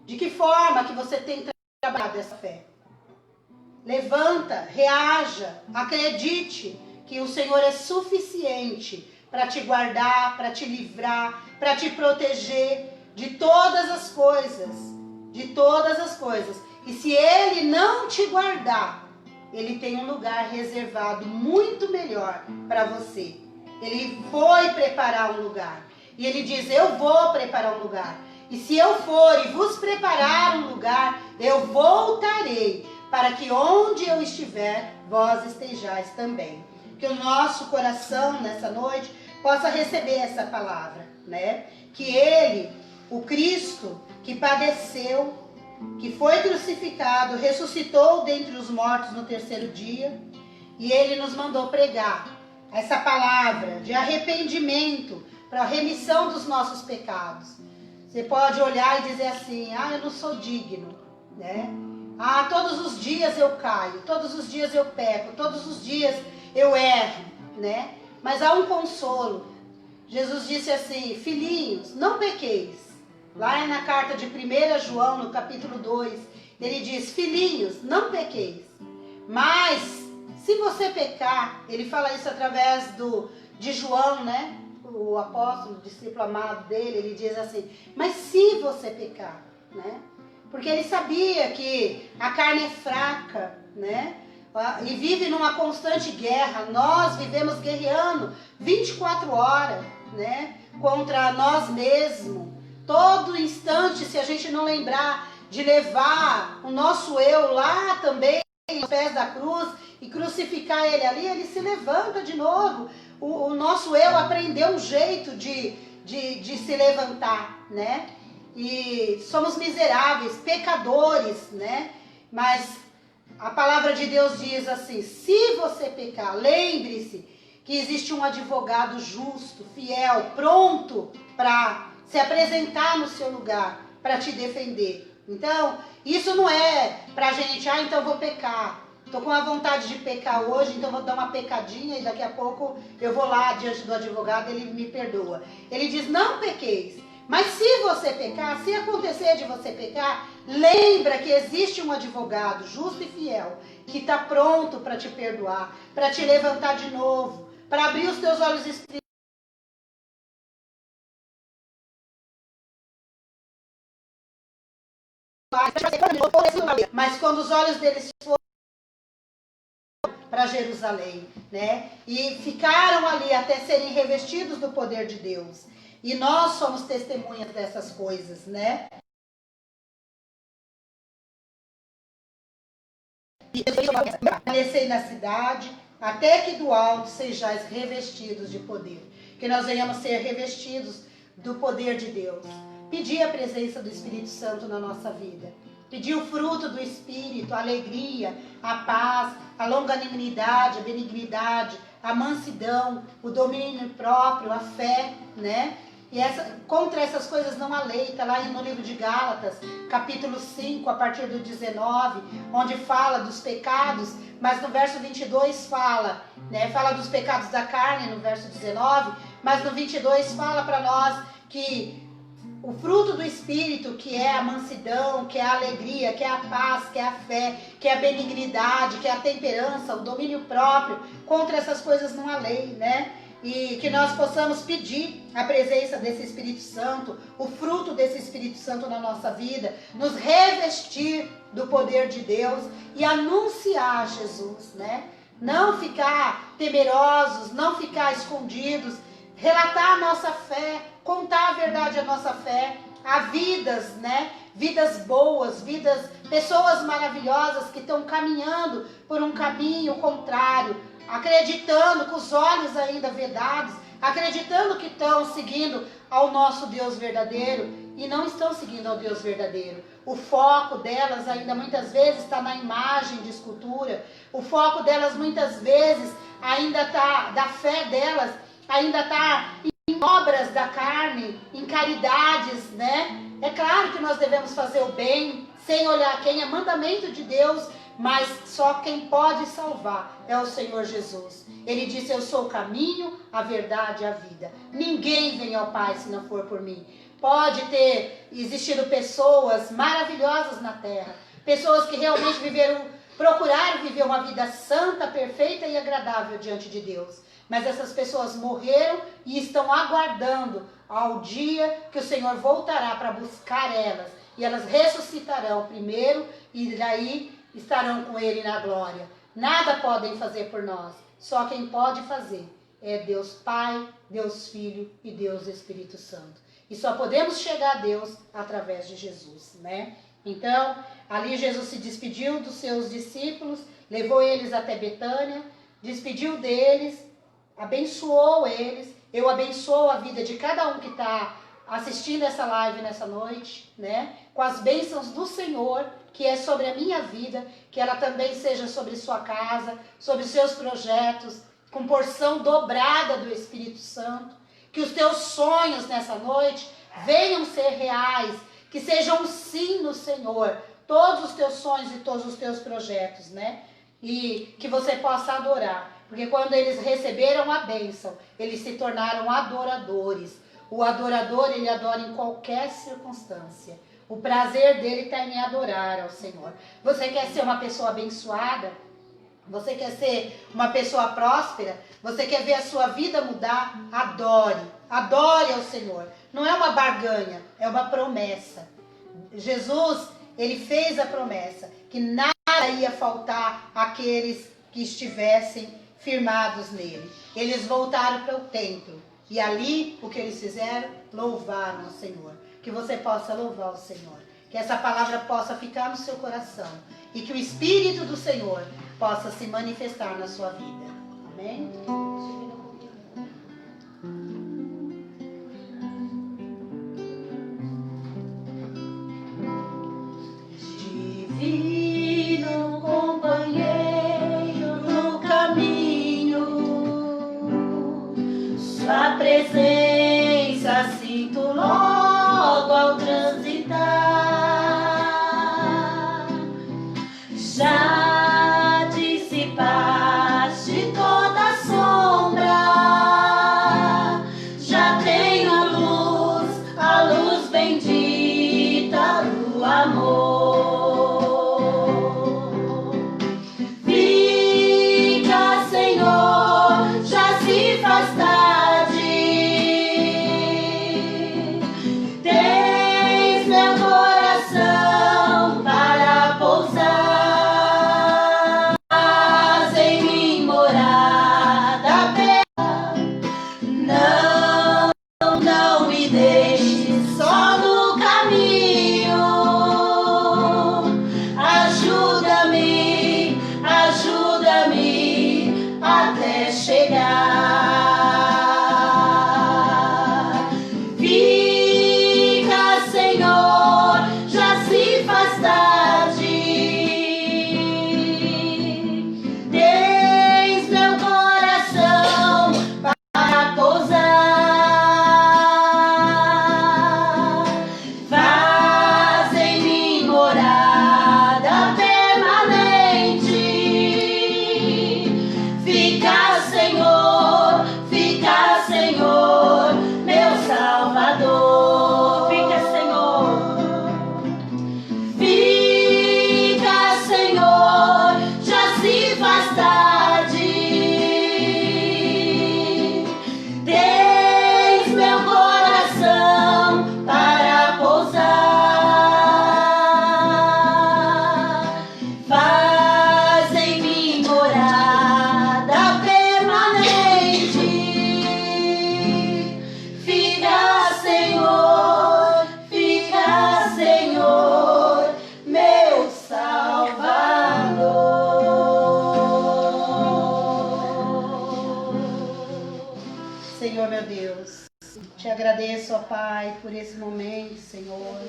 De que forma que você tem trabalhado essa fé? Levanta, reaja, acredite que o Senhor é suficiente para te guardar, para te livrar, para te proteger de todas as coisas. De todas as coisas. E se Ele não te guardar, Ele tem um lugar reservado muito melhor para você. Ele foi preparar um lugar. E Ele diz: eu vou preparar um lugar. E se eu for e vos preparar um lugar, eu voltarei, para que onde eu estiver, vós estejais também. Que o nosso coração nessa noite possa receber essa palavra, né? Que Ele, o Cristo, que padeceu, que foi crucificado, ressuscitou dentre os mortos no terceiro dia, e Ele nos mandou pregar essa palavra de arrependimento para a remissão dos nossos pecados. Você pode olhar e dizer assim: eu não sou digno, né? Todos os dias eu caio, todos os dias eu peco, todos os dias eu erro, né? Mas há um consolo. Jesus disse assim: filhinhos, não pequeis. Lá na carta de 1 João, no capítulo 2, ele diz: filhinhos, não pequeis. Mas, se você pecar, ele fala isso através de João, né? O apóstolo, o discípulo amado dele, ele diz assim: mas se você pecar, né? Porque ele sabia que a carne é fraca, né? E vive numa constante guerra. Nós vivemos guerreando 24 horas, né? Contra nós mesmos. Todo instante, se a gente não lembrar de levar o nosso eu lá também, aos pés da cruz, e crucificar ele ali, ele se levanta de novo. O nosso eu aprendeu um jeito de se levantar, né? E somos miseráveis, pecadores, né? Mas a palavra de Deus diz assim: se você pecar, lembre-se que existe um advogado justo, fiel, pronto para se apresentar no seu lugar, para te defender. Então, isso não é pra gente: então vou pecar. Tô com a vontade de pecar hoje, então vou dar uma pecadinha e daqui a pouco eu vou lá diante do advogado e ele me perdoa. Ele diz: não pequeis. Mas se você pecar, se acontecer de você pecar, lembra que existe um advogado justo e fiel que está pronto para te perdoar, para te levantar de novo, para abrir os teus olhos espirituais. Mas quando os olhos deles foram para Jerusalém, né? E ficaram ali até serem revestidos do poder de Deus. E nós somos testemunhas dessas coisas, né? E permanecei na cidade, até que do alto sejais revestidos de poder. Que nós venhamos ser revestidos do poder de Deus. Pedir a presença do Espírito Santo na nossa vida. Pedir o fruto do Espírito, a alegria, a paz, a longanimidade, a benignidade, a mansidão, o domínio próprio, a fé, né? E contra essas coisas não há lei. Está lá no livro de Gálatas, capítulo 5, a partir do 19, onde fala dos pecados, mas no verso 22 fala, né? Fala dos pecados da carne no verso 19, mas no 22 fala para nós que o fruto do Espírito, que é a mansidão, que é a alegria, que é a paz, que é a fé, que é a benignidade, que é a temperança, o domínio próprio, contra essas coisas não há lei, né? E que nós possamos pedir a presença desse Espírito Santo, o fruto desse Espírito Santo na nossa vida, nos revestir do poder de Deus e anunciar Jesus, né? Não ficar temerosos, não ficar escondidos, relatar a nossa fé, contar a verdade a nossa fé, há vidas, né? Vidas boas, pessoas maravilhosas que estão caminhando por um caminho contrário, acreditando com os olhos ainda vedados, acreditando que estão seguindo ao nosso Deus verdadeiro e não estão seguindo ao Deus verdadeiro. O foco delas ainda muitas vezes está na imagem de escultura, o foco delas muitas vezes ainda está, da fé delas, ainda está em obras da carne, em caridades, né? É claro que nós devemos fazer o bem, sem olhar quem, é mandamento de Deus, mas só quem pode salvar é o Senhor Jesus. Ele disse: eu sou o caminho, a verdade e a vida. Ninguém vem ao Pai se não for por mim. Pode ter existido pessoas maravilhosas na terra, pessoas que realmente procuraram viver uma vida santa, perfeita e agradável diante de Deus. Mas essas pessoas morreram e estão aguardando ao dia que o Senhor voltará para buscar elas. E elas ressuscitarão primeiro e daí estarão com Ele na glória. Nada podem fazer por nós. Só quem pode fazer é Deus Pai, Deus Filho e Deus Espírito Santo. E só podemos chegar a Deus através de Jesus, né? Então, ali Jesus se despediu dos seus discípulos, levou eles até Betânia, despediu deles, abençoou eles. Eu abençoo a vida de cada um que está assistindo essa live nessa noite, né? Com as bênçãos do Senhor, que é sobre a minha vida, que ela também seja sobre sua casa, sobre seus projetos, com porção dobrada do Espírito Santo. Que os teus sonhos nessa noite venham ser reais, que sejam um sim no Senhor, todos os teus sonhos e todos os teus projetos, né? E que você possa adorar, porque quando eles receberam a bênção, eles se tornaram adoradores. O adorador, ele adora em qualquer circunstância. O prazer dele está em adorar ao Senhor. Você quer ser uma pessoa abençoada? Você quer ser uma pessoa próspera? Você quer ver a sua vida mudar? Adore. Adore ao Senhor. Não é uma barganha, é uma promessa. Jesus, ele fez a promessa que nada ia faltar àqueles que estivessem firmados nele. Eles voltaram para o templo. E ali, o que eles fizeram? Louvaram ao Senhor. Que você possa louvar o Senhor. Que essa palavra possa ficar no seu coração. E que o Espírito do Senhor possa se manifestar na sua vida. Amém? Divino companheiro no caminho, sua presença sinto logo ao transitar. Já dissipaste toda sombra, já tenho a luz bendita do amor. Fica, Senhor, já se faz tarde. Tens meu coração para pousar. Faz em mim morada bela. Não me deixes só no caminho. Ajuda-me, ajuda-me até chegar. Fica, Senhor, já se faz tarde. Tens meu coração para pousar. Faz em mim morada permanente. Fica, Senhor, meu Salvador. Fica, Senhor. Fica, Senhor, já se faz tarde. Tens meu coração para pousar. Faz em mim morada permanente. Fica, Senhor, meu Salvador. Senhor, meu Deus, te agradeço, ó Pai, por esse momento, Senhor.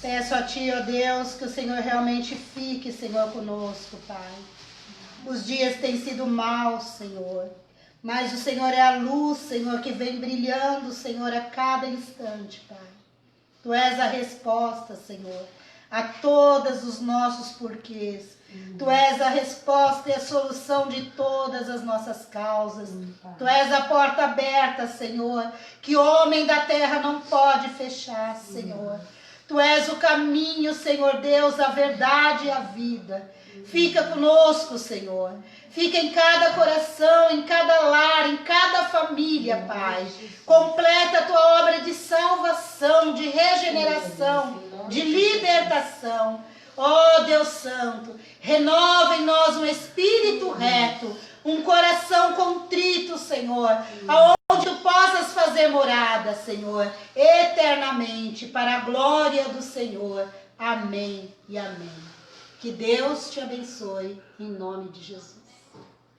Peço a Ti, ó Deus, que o Senhor realmente fique, Senhor, conosco, Pai. Os dias têm sido maus, Senhor. Mas o Senhor é a luz, Senhor, que vem brilhando, Senhor, a cada instante, Pai. Tu és a resposta, Senhor, a todos os nossos porquês. Tu és a resposta e a solução de todas as nossas causas. Tu és a porta aberta, Senhor, que homem da terra não pode fechar, Senhor. Tu és o caminho, Senhor Deus, a verdade e a vida. Fica conosco, Senhor. Fica em cada coração, em cada lar, em cada família, Pai. Completa a tua obra de salvação, de regeneração, de libertação. Ó Deus Santo, renova em nós um espírito reto, um coração contrito, Senhor, aonde tu possas fazer morada, Senhor, eternamente, para a glória do Senhor. Amém e amém. Que Deus te abençoe, em nome de Jesus.